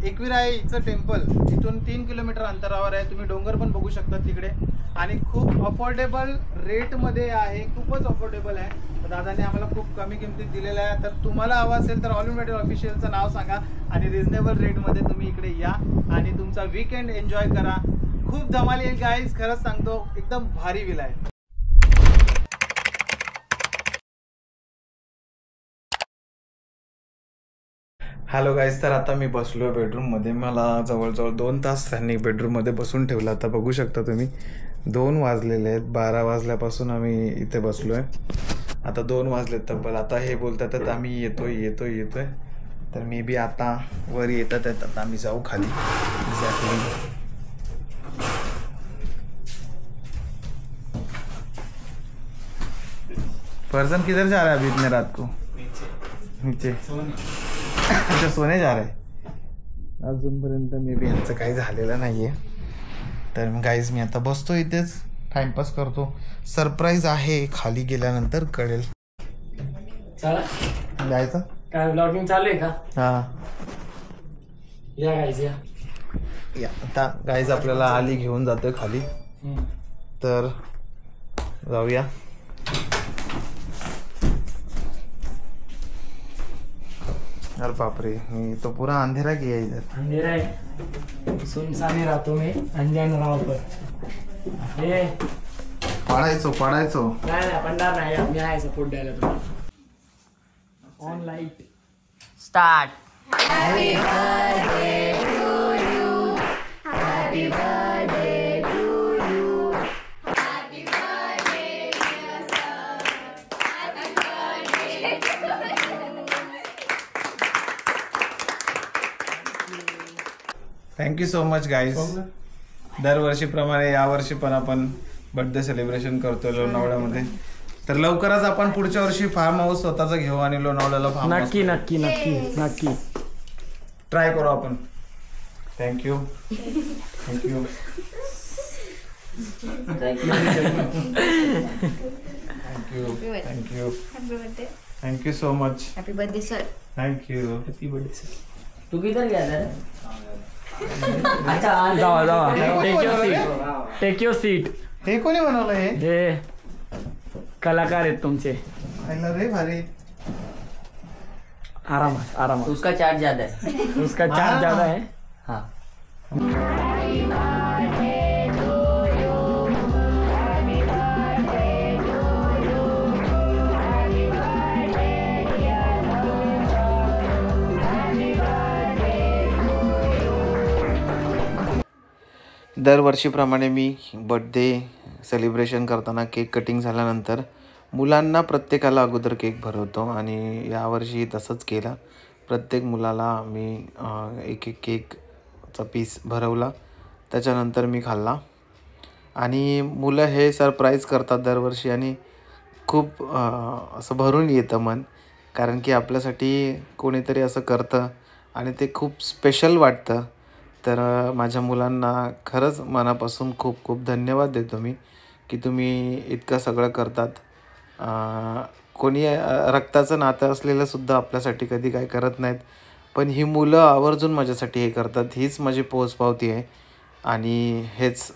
एकविराईचं temple इथून 3 kilometre अंतरावर आहे. तुम्ही डोंगर पण बघू शकता तिकडे आणि खूप अफोर्डेबल रेटमध्ये आहे, खूपच अफोर्डेबल आहे. तर दादाने आम्हाला खूप कमी किमतीत दिलेलं आहे. तर तुम्हाला हवं असेल तर ऑल इंडिया मेटल ऑफिशियलचं नाव सांगा आणि रिजनेबल रेटमध्ये तुम्ही इकडे या आणि तुमचा वीकेंड एन्जॉय करा. खूप धमाल येईल गाईज, खरंच सांगतो, एकदम भारी विला आहे. हॅलो गाईज, तर आता मी बसलो आहे बेडरूममध्ये. मला जवळजवळ 2 तास त्यांनी बेडरूममध्ये बसून ठेवलं. आता बघू शकता तुम्ही 2 वाजलेले आहेत. 12 वाजल्यापासून आम्ही इथे बसलो आहे. आता 2 वाजलेत तब्बल. आता हे बोलतात तर आम्ही येतोय. तर मी बी आता वर येतात आहेत. आता आम्ही जाऊ खाली. एक्झॅक्टली फर्जन किधर जा रहा है अभी इतने रात को? नीचे अच्छा सोने जा रहा है. अजूनपर्यंत मे बी यांचं काही झालेलं नाही आहे. तर मग गाईज मी आता बसतो इथेच, टाइमपास करतो. सरप्राईज आहे, खाली गेल्यानंतर कळेल. चला जायचं काय ब्लॉगिंग चालू आहे का? हां या गाईज या. आता गाईज आपल्याला आली घेऊन जातोय खाली. तर जाऊया. अरे बापरे, मी तो पूरा अंधेरा किया इधर. अंधेरा है, सुनसाने रातों में अनजान राव पर. हे पडायचो नाही पडणार नाही. मी आहे सपोर्ट द्यायला तुम्हाला. On light start. Happy birthday to you, happy birthday to you, happy birthday dear sir, happy birthday. Thank you so much guys. दरवर्षीप्रमाणे यावर्षी पण आपण बर्थडे सेलिब्रेशन करतोय लोणावळ्यामध्ये. तर लवकरच आपण पुढच्या वर्षी फार्म हाऊस स्वतःचा घेऊ आणि लोणावळ्याला फार्म हाऊस नक्की ट्राय करू आपण. Thank you thank you so much. Happy birthday sir. Thank you. Happy birthday sir. तू किधर गया था? अच्छा जावा टेक योर सीट. हे कोणी बनवलं? हे कलाकार आहेत तुमचे. रे भारी. आराम. उसका चार्ज ज्यादा है. उसका चार्ज ज्यादा है. हाँ. दरवर्षीप्रमाणे मी बर्थडे सेलिब्रेशन करताना केक कटिंग झाल्यानंतर मुलांना प्रत्येकाला अगोदर केक भरवतो आणि यावर्षी तसंच केलं. प्रत्येक मुलाला मी एक केकचा पीस भरवला. त्याच्यानंतर मी खाल्ला आणि मुलं हे सरप्राईज करतात दरवर्षी आणि खूप असं भरून येतं मन, कारण की आपल्यासाठी कोणीतरी असं करतं आणि ते खूप स्पेशल वाटतं. तर माझ्या मुलांना खरंच मनापासून खूप खूप धन्यवाद देतो मी की तुम्ही इतकं सगळं करतात. कोणी रक्ताचं नातं असलेलंसुद्धा आपल्यासाठी कधी काय करत नाहीत, पण ही मुलं आवर्जून माझ्यासाठी हे करतात. हीच माझी पोचपावती आहे आणि हेच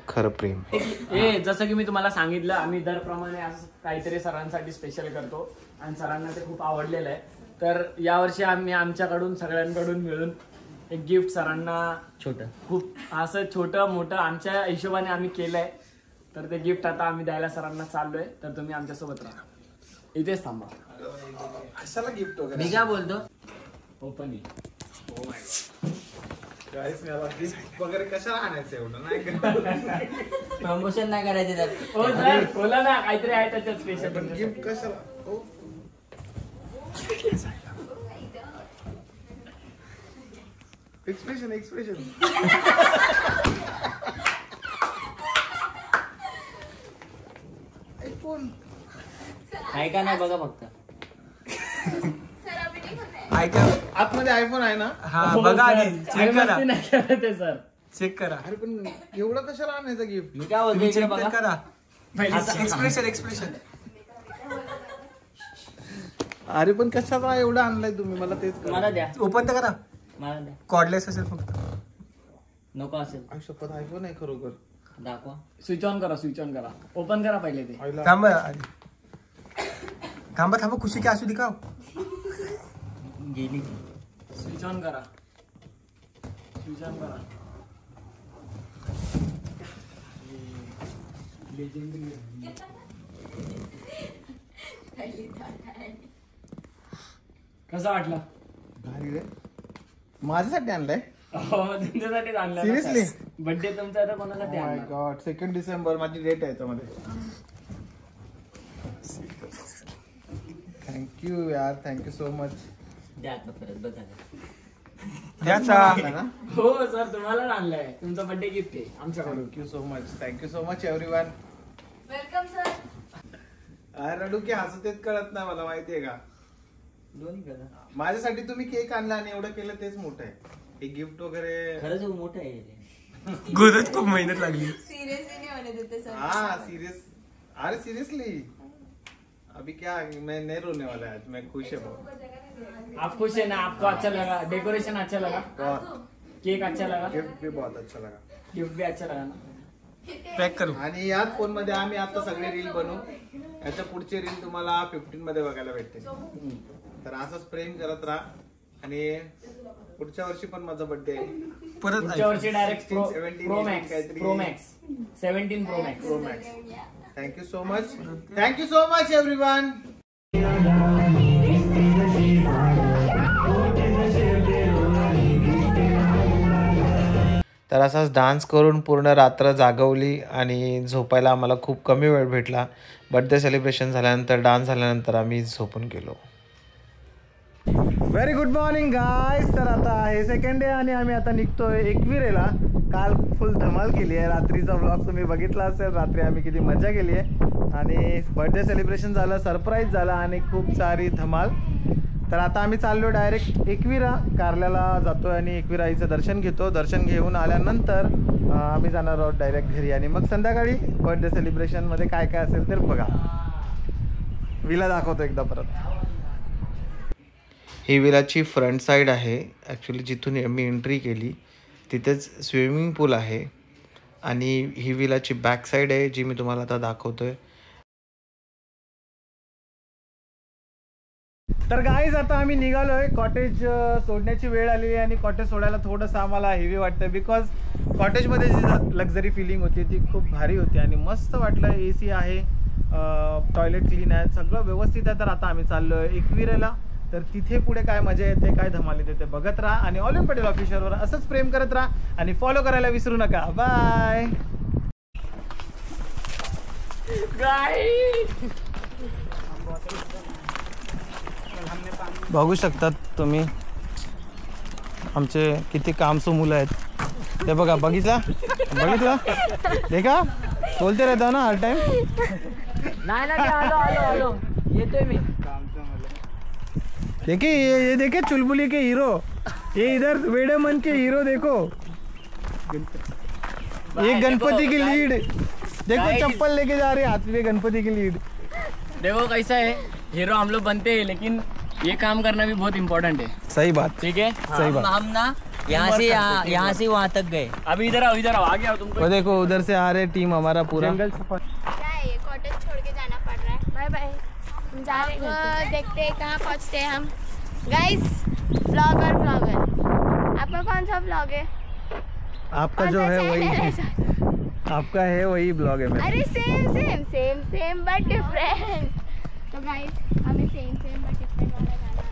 खरं प्रेम. जसं की मी तुम्हाला सांगितलं, आम्ही दरप्रमाणे असं काहीतरी सरांसाठी स्पेशल करतो आणि सरांना ते खूप आवडलेलं आहे. तर यावर्षी आम्ही आमच्याकडून सगळ्यांकडून मिळून एक गिफ्ट सरांना खूप असं छोटं मोठं आमच्या हिशोबाने आम्ही केलंय. तर ते गिफ्ट आता आम्ही द्यायला सरांना चाललोय. तर तुम्ही आमच्यासोबत राहा, इथेच थांबा. कशाला गिफ्ट वगैरे? मी काय बोलतो? ओपन. ओ माय गॉड गाईस, मला गिफ्ट वगैरे कशाला आणायचं एवढं नाही. प्रमोशन नाही करायचे तर. हो सर, बोला ना, काहीतरी आहे त्याच्यात स्पेशल. गिफ्ट कशाला? एक्सप्रेशन आयफोन ऐका नाही बघा फक्त. आतमध्ये आयफोन आहे ना? हा बघा आधी चेक करा. ते सर चेक करा. अरे पण एवढं कशाला आणायचं गिफ्ट? मी काय बोलतो इकडे बघा. करा एक्सप्रेशन. अरे पण कशाला एवढं आणलंय तुम्ही? मला तेच मला द्या. ओपन तर करा. मला द्या. कॉर्डलेस असेल फक्त. नको असेल शपथ आयफोन आहे खरोखर. दाखवा. स्विच ऑन करा, स्विच ऑन करा, ओपन करा पहिले ते. थांबा थांबा थांबा, खुशी की असू दे का. गेली. स्विच ऑन करा, स्विच ऑन करा. कसा वाटला? भारी रे. माझ्यासाठी आणलाय. तुमच्यासाठी आणला. Seriously? बर्थडे तुमचा आता कोणासाठी माय आणला? गॉड, 2 डिसेंबर माझी डेट आहे याच्यामध्ये. थँक्यू यार, थँक्यू सो मच. द्या आता परत बघा. द्याचा. हो सर, तुम्हालाच आणलाय. तुमचा बर्थडे गिफ्ट आहे आमच्याकडून. Thank you so much everyone. Welcome sir. रडू की हसू तेच कळत नाही मला, माहितीये का. दोन्ही करा. माझ्यासाठी तुम्ही केक आणला आणि एवढं केलं तेच मोठं आहे. हे गिफ्ट वगैरे. खरंच मोठं आहे हे. गुरुच खूप मेहनत लागली. सिरियसली नहीं होने देते सर. हाँ सीरियस. अरे सीरियसली अभी क्या, मैं नहीं रोने वाला है आज, मैं खुश है बहुत. आप खुश है ना? आपको अच्छा लगा? डेकोरेशन अच्छा लगा? बहुत. केक अच्छा लगा? गिफ्ट भी बहुत अच्छा लगा. गिफ्ट भी अच्छा लगा ना? पॅक करू. आणि याच फोन मध्ये आम्ही आता सगळे रील बनवू. याच्या पुढचे रील तुम्हाला 15 मध्ये बघायला भेटते. तर असंच प्रेम करत राहा. आणि पुढच्या वर्षी पण माझा बर्थडे आहे. परत पुढच्या वर्षी डायरेक्ट 16, 17, प्रो मॅक्स, काहीतरी. Pro max 17 pro max. Thank you so much everyone. तर असाच डान्स करून पूर्ण रात्र जागवली आणि झोपायला आम्हाला खूप कमी वेळ भेटला. बर्थडे सेलिब्रेशन झाल्यानंतर, डान्स झाल्यानंतर आम्ही झोपून गेलो. Very good morning guys. तर आता आहे सेकंड डे आणि आम्ही आता निघतोय एकविरेला. काल फुल धमाल केली आहे. रात्रीचा व्लॉग तुम्ही बघितला असेल. रात्री आम्ही किती मजा केली आहे आणि बर्थडे सेलिब्रेशन झालं, सरप्राईज झालं आणि खूप सारी धमाल. तर आता आम्ही चाललो डायरेक्ट एकविरा. कारल्याला जातोय आणि एकविरा आईचं दर्शन घेतो. दर्शन घेऊन आल्यानंतर आम्ही जाणार आहोत डायरेक्ट घरी आणि मग संध्याकाळी बर्थडे सेलिब्रेशनमध्ये काय काय असेल तर बघा. विला दाखवतो एकदा परत. ही विलाची फ्रंट साईड आहे. ॲक्च्युली जिथून मी एंट्री केली तिथेच स्विमिंग पूल आहे आणि ही विलाची बॅक साईड आहे जी मी तुम्हाला आता दाखवतोय. तर गाईज आता आम्ही निघालोय. कॉटेज सोडण्याची वेळ आलेली आहे आणि कॉटेज सोडायला थोडंसं आम्हाला हेवी वाटतं बिकॉज कॉटेजमध्ये जी लक्झरी फिलिंग होती ती खूप भारी होती आणि मस्त वाटलं. AC आहे, टॉयलेट क्लीन आहे, सगळं व्यवस्थित आहे. तर आता आम्ही चाललोय एकविरेला. तर तिथे पुढे काय मजा येते, काय धमाल येते ते बघत राहा आणि ऑलिम्प पटेल ऑफिशियलवर असंच प्रेम करत राहा आणि फॉलो करायला विसरू नका. बाय. बघू शकतात तुम्ही आमचे किती कामसू मुलं आहेत. ते बघा, बघितलं देखा, बोलते रहता ना हर टाइम. नाही ना, आलो येतोय मी. देखिए ये देखिए चुलबुली के हीरो. ये इधर वेड़े मन के हीरो देखो. ये गणपति की लीड देखो, चप्पल लेके जा रहे हैं हाथ में गणपति की लीड. देखो कैसा है, हीरो हम लोग बनते हैं लेकिन ये काम करना भी बहुत इम्पोर्टेंट है. सही बात. ठीक है, सही बात. हम ना यहाँ से वहाँ तक गए. अभी इधर आओ आगे आओ. तुमको वो देखो उधर से आ रहे टीम हमारा पूरा. क्या है ये, कॉटेज छोड़ के जाना पड़ रहा है. Bye bye. हम जा रहे हैं, देखते हैं कहाँ पहुँचते हैं हम. गाइस, ब्लॉगर आपका कौन सा ब्लॉग है? आपका जो है वही, आपका है वही ब्लॉग है मेरा. अरे सेम बट डिफरेंट. तो गाइस हमें सेम बट डिफरेंट वाला गाना.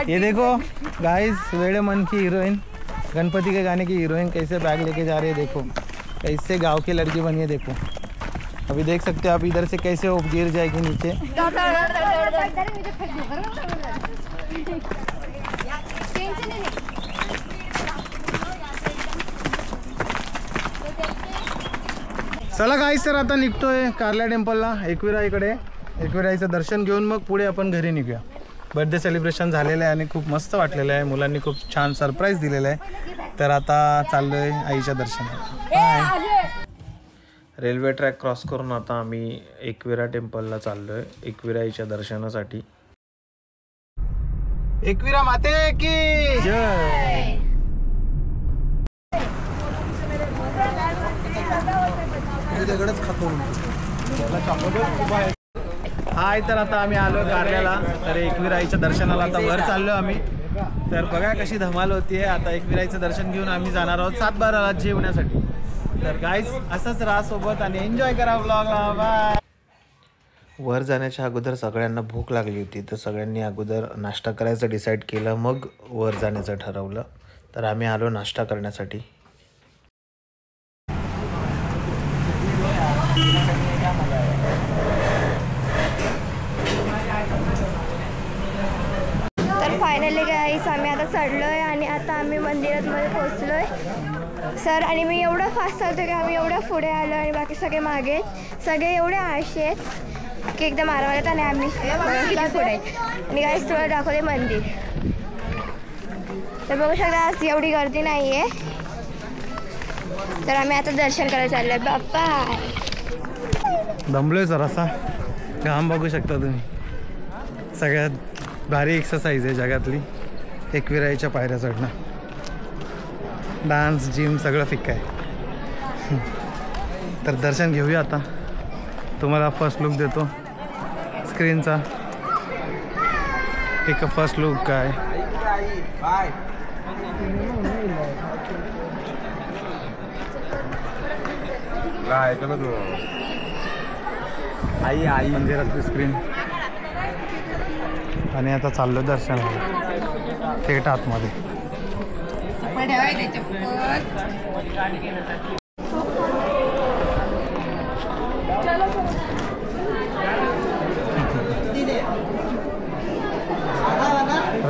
ये देखो गाइस, वेड़े मन की हीरोइन, गणपति के गाने की हीरोइन कैसे बैग लेके जा रही है. देखो कैसे गांव की लड़की बनी है. देखो अभी देख सकते हो आप इधर से कैसे वो गिर जाएगी नीचे. चला गाईस, तर आता निघतोय कारल्या टेम्पलला, एकविरा इकडे. एकविराईचं दर्शन घेऊन मग पुढे आपण घरी निघूया. बर्थडे सेलिब्रेशन झालेलं आहे आणि खूप मस्त वाटलेलं आहे. मुलांनी खूप छान सरप्राईज दिलेलं आहे. तर आता चाललोय आईच्या दर्शनाला. बाय. रेल्वे ट्रॅक क्रॉस करून आता आम्ही एकविरा टेम्पलला चाललो आहे, एकविराईच्या दर्शनासाठी. एकविरा माते की जय. हाय, तर आता आम्ही आलो कारल्याला. तर एकविराईच्या दर्शनाला आता वर चाललो आम्ही. तर बघा कशी धमाल होतीये. आता एकविराईचं दर्शन घेऊन आम्ही जाणार आहोत सातबाराला जेवण्यासाठी. तर गाईज असंच राहा सोबत आणि एन्जॉय करा व्लॉगला. बाय. वर जाण्याच्या अगोदर सगळ्यांना भूक लागली होती, तर सगळ्यांनी अगोदर नाश्ता करायचं डिसाईड केलं, मग वर जाण्याचं ठरवलं. तर आम्ही आलो नाश्ता करण्यासाठी. तर फायनली गाईस आम्ही आता चढलोय आणि आता आम्ही मंदिरात पोहोचलोय सर. आणि मी एवढं फास्ट चालतो की आम्ही एवढं पुढे आलो आणि बाकी सगळे मागे आहेत. सगळे एवढे आळशी आहेत की एकदम मारवायला आणि आम्ही किती पुढे आहेत. आणि गाईस तुम्हाला दाखवले मंदिर. तर बघू शकता आज एवढी गर्दी नाही आहे. तर आम्ही आता दर्शन करायला चाललोय. बाप्पा दमलोय जरासा. घाम बघू शकता तुम्ही. सगळ्यात भारी एक्सरसाइज आहे जगातली एकविराईच्या पायऱ्या चढणं. डान्स जिम सगळं फिक्क आहे. तर दर्शन घेऊया आता. तुम्हाला फर्स्ट लुक देतो स्क्रीनचा. एक फर्स्ट लुक काय आई आई मंदिरातली स्क्रीन. आणि आता चाललो दर्शन थेट आतमध्ये.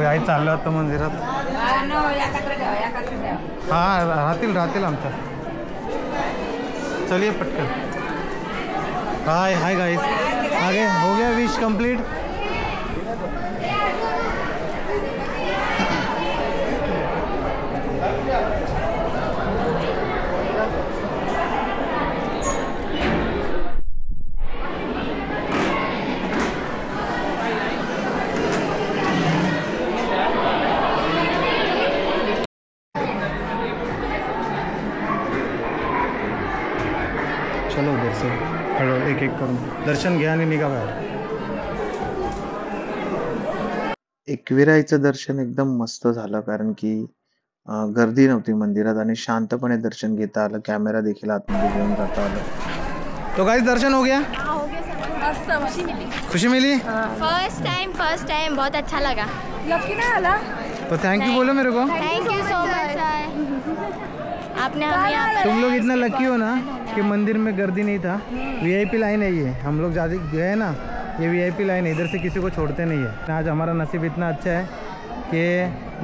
आई चाललो आता मंदिरात. हा राहतील आमच्या. चलिए पटकन. हाय हाय गाइस, आगे हो गया विश कंप्लीट. चलो उधर से हळू एक एक करून दर्शन घ्या आणि निघा बाहेर. एकविराईचं दर्शन एकदम मस्त झालं, कारण की गर्दी नव्हती मंदिरात आणि शांतपणे दर्शन घेता आलं. कॅमेरा देखील आतमध्ये घेऊन जाता आलं. तो गाइस दर्शन हो गया. खुशी मिली. फर्स्ट टाइम बहुत अच्छा लगा. लकी ना आला तो थैंक यू बोलो मेरे को. थैंक यू सो मच आपने हमें यहाँ पर. तुम लोग इतना लकी हो ना कि मंदिर में गर्दी नहीं था. वीआईपी लाइन है ये. हम लोग ज़्यादा गए ना, ये वीआईपी लाइन है, इधर से किसी को छोड़ते नहीं है. आज हमारा नसीब इतना अच्छा है कि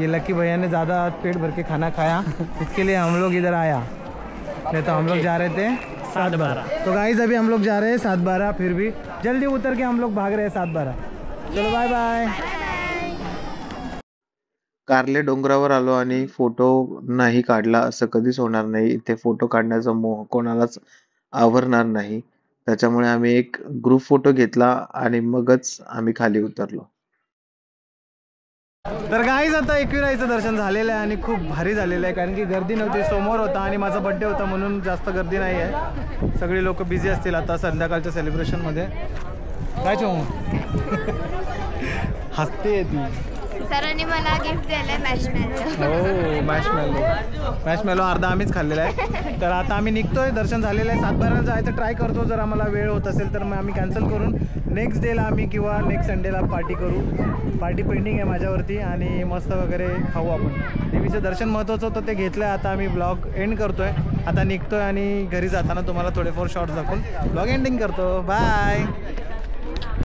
ये लकी भैया ने ज़्यादा पेट भर के खाना खाया, इसके लिए हम लोग इधर आया. नहीं तो हम लोग जा रहे थे 7-12. तो गाइस अभी हम लोग जा रहे हैं 7-12. फिर भी जल्दी उतर के हम लोग भाग रहे हैं 7-12. चलो बाय बाय. कारले डोंगरावर आलो आणि फोटो नाही काढला असं कधीच होणार नाही. इथे फोटो काढण्याचा मोह कोणालाच आवरणार नाही. त्याच्यामुळे आम्ही एक ग्रुप फोटो घेतला आणि मगच आम्ही खाली उतरलो. तर गाईज आता एकविराईचं दर्शन झालेलं आहे आणि खूप भारी झालेलं आहे, कारण की गर्दी नव्हती. समोर होता आणि माझा बर्थडे होता म्हणून जास्त गर्दी नाही आहे. सगळे लोक बिझी असतील आता संध्याकाळच्या सेलिब्रेशनमध्ये. काय छो हसते ती. सरांनी मला गिफ्ट दिलंय मॅशमॅलो. हो मॅशमॅलो अर्धा आम्हीच खाल्लेला आहे. तर आता आम्ही निघतोय. दर्शन झालेलं आहे. 7-12 जायचं ट्राय करतो. जर आम्हाला वेळ होत असेल तर मग आम्ही कॅन्सल करून नेक्स्ट डेला आम्ही किंवा नेक्स्ट संडेला पार्टी करू. पार्टी पेंडिंग आहे माझ्यावरती आणि मस्त वगैरे खाऊ आपण. देवीचं दर्शन महत्त्वाचं होतं ते घेतलं. आता आम्ही ब्लॉग एंड करतोय. आता निघतोय आणि घरी जाताना तुम्हाला थोडेफार शॉर्ट्स दाखवून ब्लॉग एंडिंग करतो. बाय.